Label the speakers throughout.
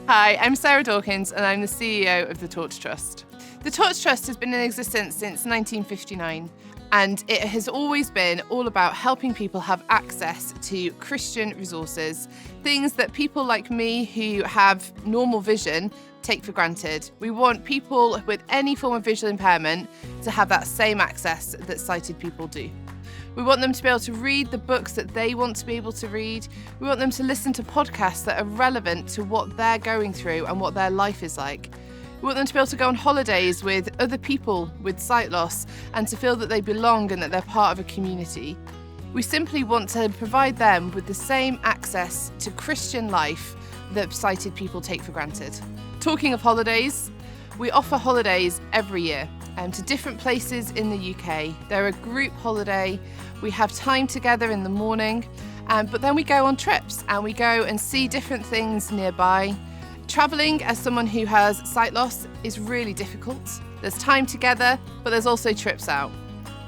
Speaker 1: Hi, I'm Sarah Dawkins and I'm the CEO of the Torch Trust. The Torch Trust has been in existence since 1959 and it has always been all about helping people have access to Christian resources, things that people like me who have normal vision take for granted. We want people with any form of visual impairment to have that same access that sighted people do. We want them to be able to read the books that they want to be able to read. We want them to listen to podcasts that are relevant to what they're going through and what their life is like. We want them to be able to go on holidays with other people with sight loss and to feel that they belong and that they're part of a community. We simply want to provide them with the same access to Christian life that sighted people take for granted. Talking of holidays, we offer holidays every year to different places in the UK. They're a group holiday. We have time together in the morning, but then we go on trips and we go and see different things nearby. Travelling as someone who has sight loss is really difficult. There's time together, but there's also trips out.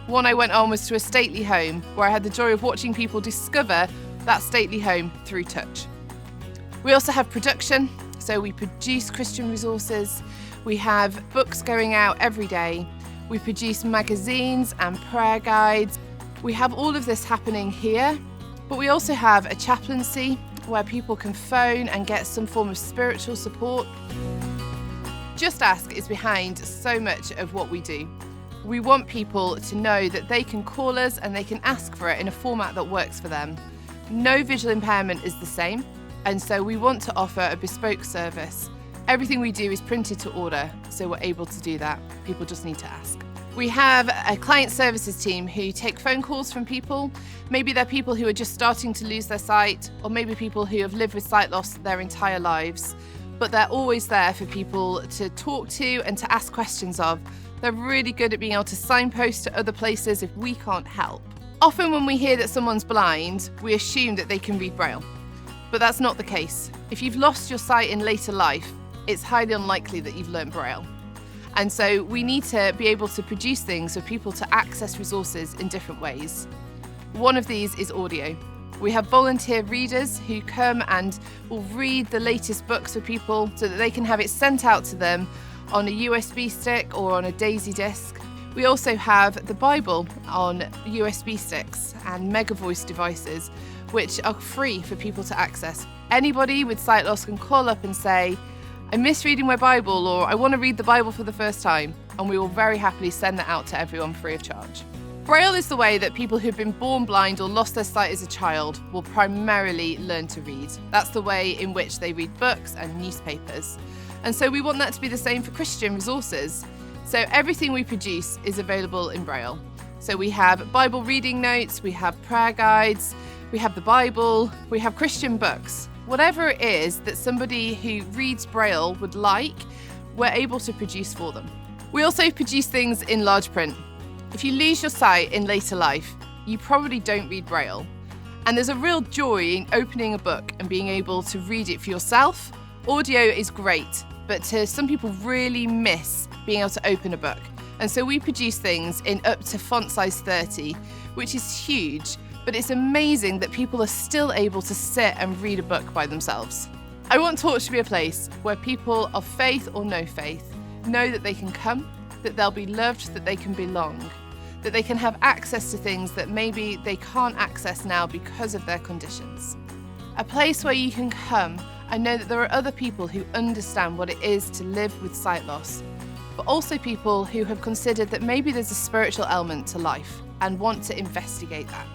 Speaker 1: One I went on was to a stately home where I had the joy of watching people discover that stately home through touch. We also have production, so we produce Christian resources. We have books going out every day. We produce magazines and prayer guides. We have all of this happening here, but we also have a chaplaincy where people can phone and get some form of spiritual support. Just Ask is behind so much of what we do. We want people to know that they can call us and they can ask for it in a format that works for them. No visual impairment is the same, and so we want to offer a bespoke service. Everything we do is printed to order, so we're able to do that. People just need to ask. We have a client services team who take phone calls from people. Maybe they're people who are just starting to lose their sight, or maybe people who have lived with sight loss their entire lives. But they're always there for people to talk to and to ask questions of. They're really good at being able to signpost to other places if we can't help. Often when we hear that someone's blind, we assume that they can read Braille. But that's not the case. If you've lost your sight in later life, it's highly unlikely that you've learnt Braille. And so we need to be able to produce things for people to access resources in different ways. One of these is audio. We have volunteer readers who come and will read the latest books for people so that they can have it sent out to them on a USB stick or on a Daisy disc. We also have the Bible on USB sticks and Mega Voice devices, which are free for people to access. Anybody with sight loss can call up and say, I miss reading my Bible, or I want to read the Bible for the first time, and we will very happily send that out to everyone free of charge. Braille is the way that people who've been born blind or lost their sight as a child will primarily learn to read. That's the way in which they read books and newspapers. And so we want that to be the same for Christian resources. So everything we produce is available in Braille. So we have Bible reading notes, we have prayer guides, we have the Bible, we have Christian books. Whatever it is that somebody who reads Braille would like, we're able to produce for them. We also produce things in large print. If you lose your sight in later life, you probably don't read Braille. And there's a real joy in opening a book and being able to read it for yourself. Audio is great, but some people really miss being able to open a book. And so we produce things in up to font size 30, which is huge. But it's amazing that people are still able to sit and read a book by themselves. I want Torch to be a place where people of faith or no faith know that they can come, that they'll be loved, that they can belong, that they can have access to things that maybe they can't access now because of their conditions. A place where you can come and know that there are other people who understand what it is to live with sight loss, but also people who have considered that maybe there's a spiritual element to life and want to investigate that.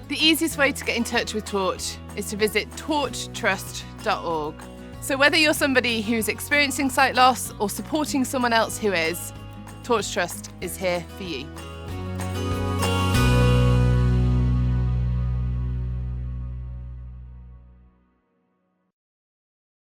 Speaker 1: The easiest way to get in touch with Torch is to visit torchtrust.org. So whether you're somebody who's experiencing sight loss or supporting someone else who is, Torch Trust is here for you.